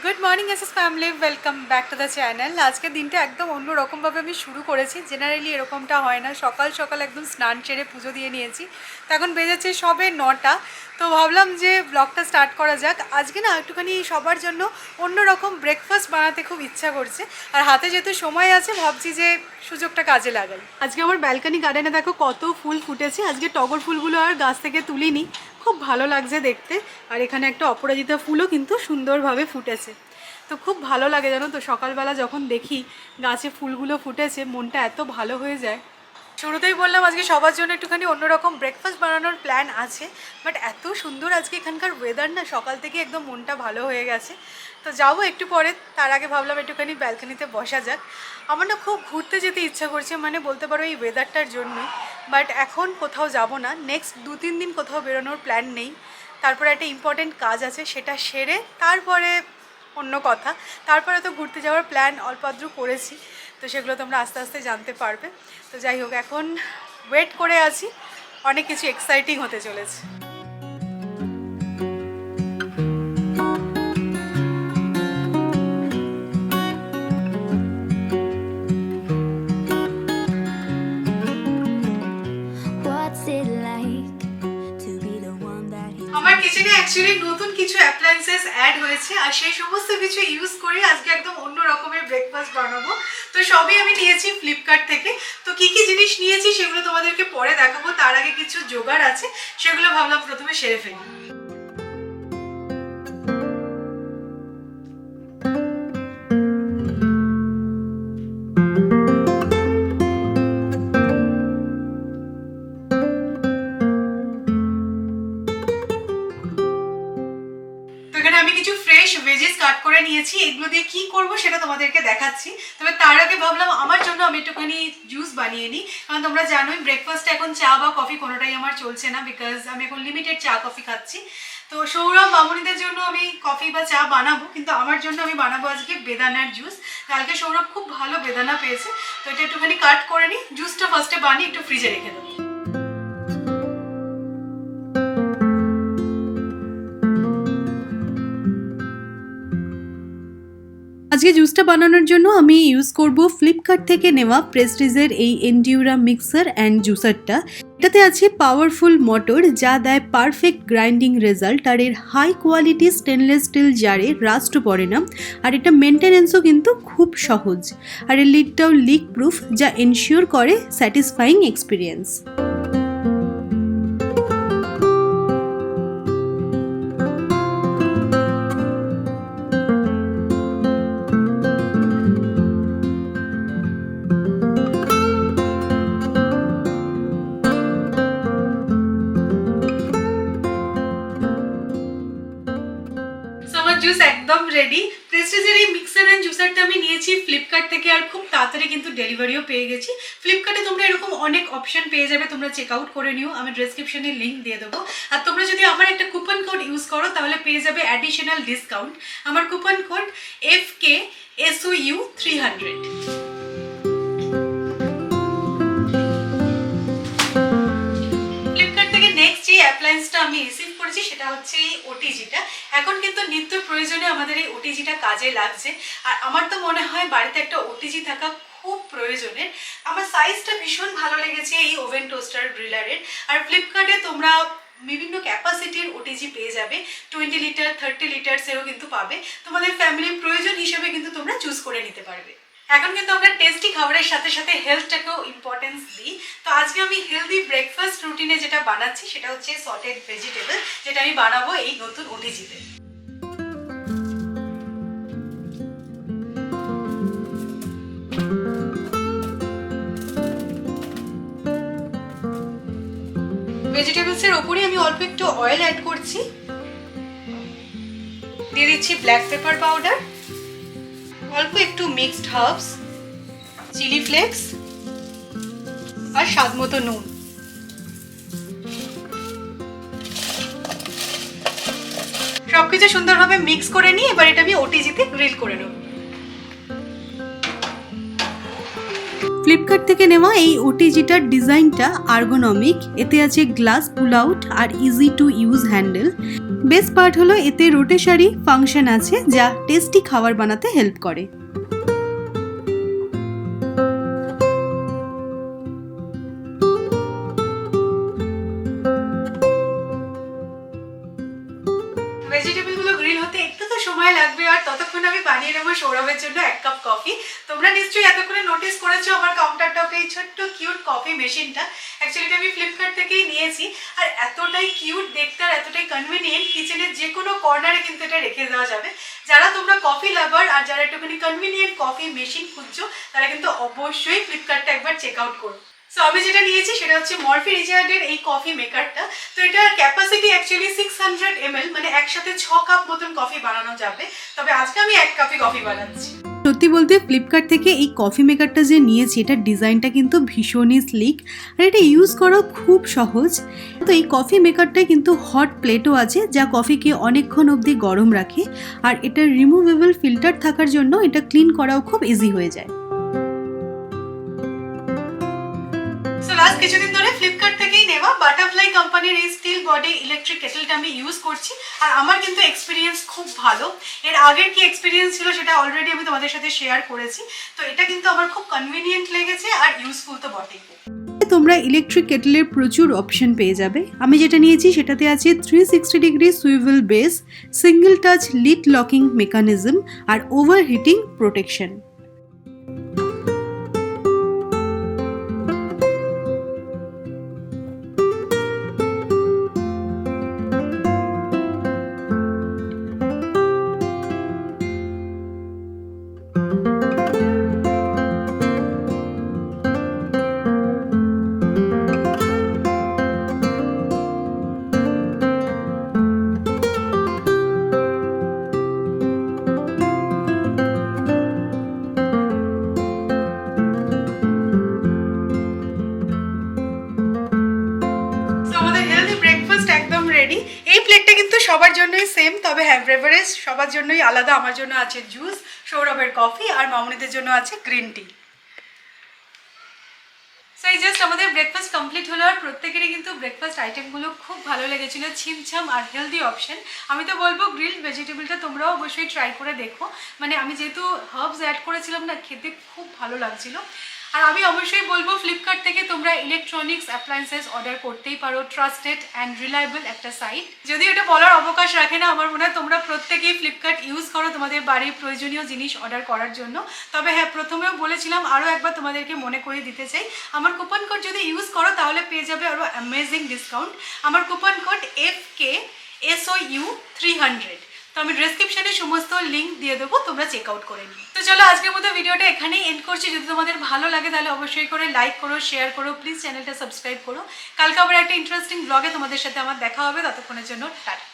Good morning SS family, welcome back to the channel. আজকের দিনটা একদম অন্যরকমভাবে আমি শুরু করেছি। জেনারেলি এরকমটা হয় না। সকাল সকাল একদম স্নান সেরে পুজো দিয়ে নিয়েছি। তো এখন বেজেছে সবে 9টা। তো ভাবলাম যে ব্লগটা স্টার্ট করা যাক। আজকে না একটুখানি সবার জন্য অন্যরকম ব্রেকফাস্ট বানাতে খুব ইচ্ছা করছে, আর হাতে যেহেতু সময় আছে ভাবছি যে সুযোগটা কাজে লাগাই। আজকে আমার ব্যালকনি গার্ডেনে দেখো কত ফুল ফুটেছে। আজকে টগর ফুলগুলো আর গাছ থেকে তুলিনি, খুব ভালো লাগছে দেখতে। আর এখানে একটা অপরাজিতা ফুলও কিন্তু সুন্দরভাবে ফুটেছে। তো খুব ভালো লাগে জানো তো, সকালবেলা যখন দেখি গাছে ফুলগুলো ফুটেছে মনটা এত ভালো হয়ে যায়। শুরুতেই বললাম আজকে সবার জন্য একটুখানি অন্যরকম ব্রেকফাস্ট বানানোর প্ল্যান আছে, বাট এত সুন্দর আজকে এখানকার ওয়েদার না, সকাল থেকে একদম মনটা ভালো হয়ে গেছে। তো যাবো একটু পরে, তার আগে ভাবলাম একটুখানি ব্যালকনিতে বসা যাক। আমার না খুব ঘুরতে যেতে ইচ্ছা করছে, মানে বলতে পারো এই ওয়েদারটার জন্যই। বাট এখন কোথাও যাব না, নেক্সট 2-3 দিন কোথাও বেরোনোর প্ল্যান নেই। তারপরে একটা ইম্পর্টেন্ট কাজ আছে, সেটা সেরে তারপরে অন্য কথা। তারপরে তো ঘুরতে যাওয়ার প্ল্যান অল্প আদ্রু করেছি, তো সেগুলো তোমরা আস্তে আস্তে জানতে পারবে। তো যাই হোক, এখন ওয়েট করে আছি, অনেক কিছু এক্সাইটিং হতে চলেছে। আমার কিচেনে অ্যাকচুয়ালি নতুন কিছু অ্যাপ্লায়েন্সেস অ্যাড হয়েছে, আর সেই সমস্ত কিছু ইউজ করে আজকে একদম অন্য রকমের ব্রেকফাস্ট বানাবো। তো সবই আমি নিয়েছি ফ্লিপকার্ট থেকে। তো কি কি জিনিস নিয়েছি সেগুলো তোমাদেরকে পরে দেখাবো, তার আগে কিছু জোগাড় আছে, সেগুলো ভাবলাম প্রথমে সেরে ফেলি। আমি কিছু ফ্রেশ ভেজিস কাট করে নিয়েছি, এগুলো দিয়ে কি করব সেটা তোমাদেরকে দেখাচ্ছি। তবে তার আগে ভাবলাম আমার জন্য আমি একটুখানি জুস বানিয়ে নিই, কারণ তোমরা জানোই ব্রেকফাস্টে এখন চা বা কফি কোনোটাই আমার চলছে না, বিকজ আমি এখন লিমিটেড চা কফি খাচ্ছি। তো সৌরভ মামুনিদের জন্য আমি কফি বা চা বানাবো, কিন্তু আমার জন্য আমি বানাবো আজকে বেদানার জুস। কালকে সৌরভ খুব ভালো বেদানা পেয়েছে, তো এটা একটুখানি কাট করে নিই। জুসটা ফার্স্টে বানিয়ে একটু ফ্রিজে রেখে দেবো। আজকে জুসটা বানানোর জন্য আমি ইউজ করব ফ্লিপকার্ট থেকে নেওয়া প্রেস্টিজের এই এন্ডিউরা মিক্সার অ্যান্ড জুসারটা। এটাতে আছে পাওয়ারফুল মোটর, যা দেয় পারফেক্ট গ্রাইন্ডিং রেজাল্ট, আর এর হাই কোয়ালিটি স্টেনলেস স্টিল জারে রাস্টও পড়ে না, আর এটা মেনটেনেন্সও কিন্তু খুব সহজ। আর এর লিডটাও লিক প্রুফ, যা এনশিওর করে স্যাটিসফাইং এক্সপিরিয়েন্স। জুস একদম রেডি। প্রেস্টিজের এই মিক্সার অ্যান্ড জুসারটা আমি নিয়েছি ফ্লিপকার্ট থেকে, আর খুব তাড়াতাড়ি কিন্তু ডেলিভারিও পেয়ে গেছি। ফ্লিপকার্টে তোমরা এরকম অনেক অপশন পেয়ে যাবে, তোমরা চেক আউট করে নিও, আমি ডেসক্রিপশনে লিঙ্ক দিয়ে দেবো। আর তোমরা যদি আমার একটা কুপন কোড ইউজ করো তাহলে পেয়ে যাবে অ্যাডিশনাল ডিসকাউন্ট। আমার কুপন কোড FKSOU300। অ্যাপ্লায়েন্সটা আমি রিসিভ করেছি সেটা হচ্ছে এই ওটিজিটা। এখন কিন্তু নিত্য প্রয়োজনে আমাদের এই ওটিজিটা কাজে লাগছে, আর আমার তো মনে হয় বাড়িতে একটা ওটিজি থাকা খুব প্রয়োজনের। আমার সাইজটা ভীষণ ভালো লেগেছে এই ওভেন টোস্টার গ্রিলারের। আর ফ্লিপকার্টে তোমরা বিভিন্ন ক্যাপাসিটির ওটিজি পেয়ে যাবে, 20 লিটার 30 লিটার্সেরও কিন্তু পাবে। তোমাদের ফ্যামিলির প্রয়োজন হিসেবে কিন্তু তোমরা চুজ করে নিতে পারবে। এখন কিন্তু আমরা টেস্টি খাবারের সাথে সাথে হেলথটাকেও ইম্পর্টেন্স দিই। তো আজকে আমি হেলদি ব্রেকফাস্ট রুটিনে যেটা বানাচ্ছি সেটা হচ্ছে সটেড ভেজিটেবল, যেটা আমি বানাবো এই নতুন ওটিজিতে। ভেজিটেবলসের ওপরে আমি অল্প একটু অয়েল অ্যাড করছি, দিয়ে দিচ্ছি ব্ল্যাক পেপার পাউডার, অল্প একটু মিক্সড হার্বস, চিলি ফ্লেক্স, আর স্বাদ মতো নুন। সবকিছু সুন্দরভাবে মিক্স করে নিয়ে এবার এটা আমি ওটিজিতে গ্রিল করে নেব। ফ্লিপকার্ট থেকে নেওয়া এই ওটিজিটার ডিজাইনটা আর্গোনমিক, এতে আছে গ্লাস পুল আউট আর easy to use handle. Best part হলো এতে রোটেশনারি ফাংশন আছে যা টেস্টি খাবার বানাতে হেল্প করে। ভেজিটেবলগুলো গ্রিল হতে একটু তো সময় লাগবে, আর ততক্ষণ আমি বানিয়ে নেবো সৌরভের জন্য 1 কাপ কফি। তোমরা নিশ্চয়ই এতক্ষণে নোটিস করেছো আমার কাউন্টার টপে এই ছোট্ট কিউট কফি মেশিনটা। অ্যাকচুয়ালি আমি ফ্লিপকার্ট থেকেই নিয়েছি, আর এতটাই কিউট দেখতে আর এতটাই কনভিনিয়েন্ট, কিচেনের যে কোনো কর্নারে কিন্তু এটা রেখে দেওয়া যাবে। যারা তোমরা কফি লাভার আর যারা একটুখানি কনভিনিয়েন্ট কফি মেশিন খুঁজছো তারা কিন্তু অবশ্যই ফ্লিপকার্টটা একবার চেক আউট করো। সো আমি যেটা নিয়েছি সেটা হচ্ছে মরফি রিচার্ডের এই কফি মেকারটা। তো এটার ক্যাপাসিটি অ্যাকচুয়ালি 600 ml, মানে একসাথে 6 কাপ মতন কফি বানানো যাবে। তবে আজকে আমি 1 কাপই কফি বানাচ্ছি। সত্যি বলতে ফ্লিপকার্ট থেকে এই কফি মেকারটা যে নিয়েছি এটার ডিজাইনটা কিন্তু ভীষণই স্লিক, আর এটা ইউজ করা খুব সহজ। তো এই কফি মেকারটায় কিন্তু হট প্লেটও আছে যা কফিকে অনেকক্ষণ অবধি গরম রাখে, আর এটার রিমুভেবল ফিল্টার থাকার জন্য এটা ক্লিন করাও খুব ইজি হয়ে যায়। লাস্ট কিছুদিন ধরে ফ্লিপকার্ট থেকেই নেওয়া বাটারফ্লাই কোম্পানির এই স্টিল বডি ইলেকট্রিক কেটেলটা আমি ইউজ করছি, আর আমার কিন্তু এক্সপিরিয়েন্স খুব ভালো। এর আগের কি এক্সপিরিয়েন্স ছিল সেটা অলরেডি আমি তোমাদের সাথে শেয়ার করেছি। তো এটা কিন্তু আমার খুব কনভিনিয়েন্ট লেগেছে আর ইউজফুল তো বটেই। তোমরা ইলেকট্রিক কেটেলের প্রচুর অপশন পেয়ে যাবে। আমি যেটা নিয়েছি সেটাতে আছে 360 degree swivel base, single touch lid locking mechanism আর ওভারহিটিং প্রোটেকশন। এই প্লেটটা কিন্তু সবার জন্যই সেম, তবে হ্যাঁ বেভারেজ সবার জন্যই আলাদা। আমার জন্য আছে জুস, সৌরভের কফি, আর মামুনিদের জন্য আছে গ্রিন টি। সো এই জাস্ট আমাদের ব্রেকফাস্ট কমপ্লিট হলো, আর প্রত্যেকেরই কিন্তু ব্রেকফাস্ট আইটেমগুলো খুব ভালো লেগেছিলো, ছিমছাম আর হেলদি অপশন। আমি তো বলবো গ্রিল ভেজিটেবলটা তোমরাও অবশ্যই ট্রাই করে দেখো। মানে আমি যেহেতু হার্বস অ্যাড করেছিলাম না, খেতে খুব ভালো লাগছিলো। আর আমি অবশ্যই বলবো ফ্লিপকার্ট থেকে তোমরা ইলেকট্রনিক্স অ্যাপ্লায়েন্সেস অর্ডার করতেই পারো, ট্রাস্টেড অ্যান্ড রিলায়েবল একটা সাইট। যদি এটা বলার অবকাশ রাখে না, আমার মনে হয় তোমরা প্রত্যেকেই ফ্লিপকার্ট ইউজ করো তোমাদের বাড়ির প্রয়োজনীয় জিনিস অর্ডার করার জন্য। তবে হ্যাঁ, প্রথমেও বলেছিলাম, আরও একবার তোমাদেরকে মনে করিয়ে দিতে চাই, আমার কুপন কোড যদি ইউজ করো তাহলে পেয়ে যাবে আরও অ্যামেজিং ডিসকাউন্ট। আমার কুপন কোড FKSOU 300। তো আমি ডেসক্রিপশনে সমস্ত লিঙ্ক দিয়ে দেবো, তোমরা চেক আউট করে নিও। তো চলো আজকের মতো ভিডিওটা এখানেই এন্ড করছি। যদি তোমাদের ভালো লাগে তাহলে অবশ্যই করে লাইক করো, শেয়ার করো, প্লিজ চ্যানেলটা সাবস্ক্রাইব করো। কালকে আবার একটা ইন্টারেস্টিং ব্লগে তোমাদের সাথে আমার দেখা হবে। ততক্ষণের জন্য টাটা।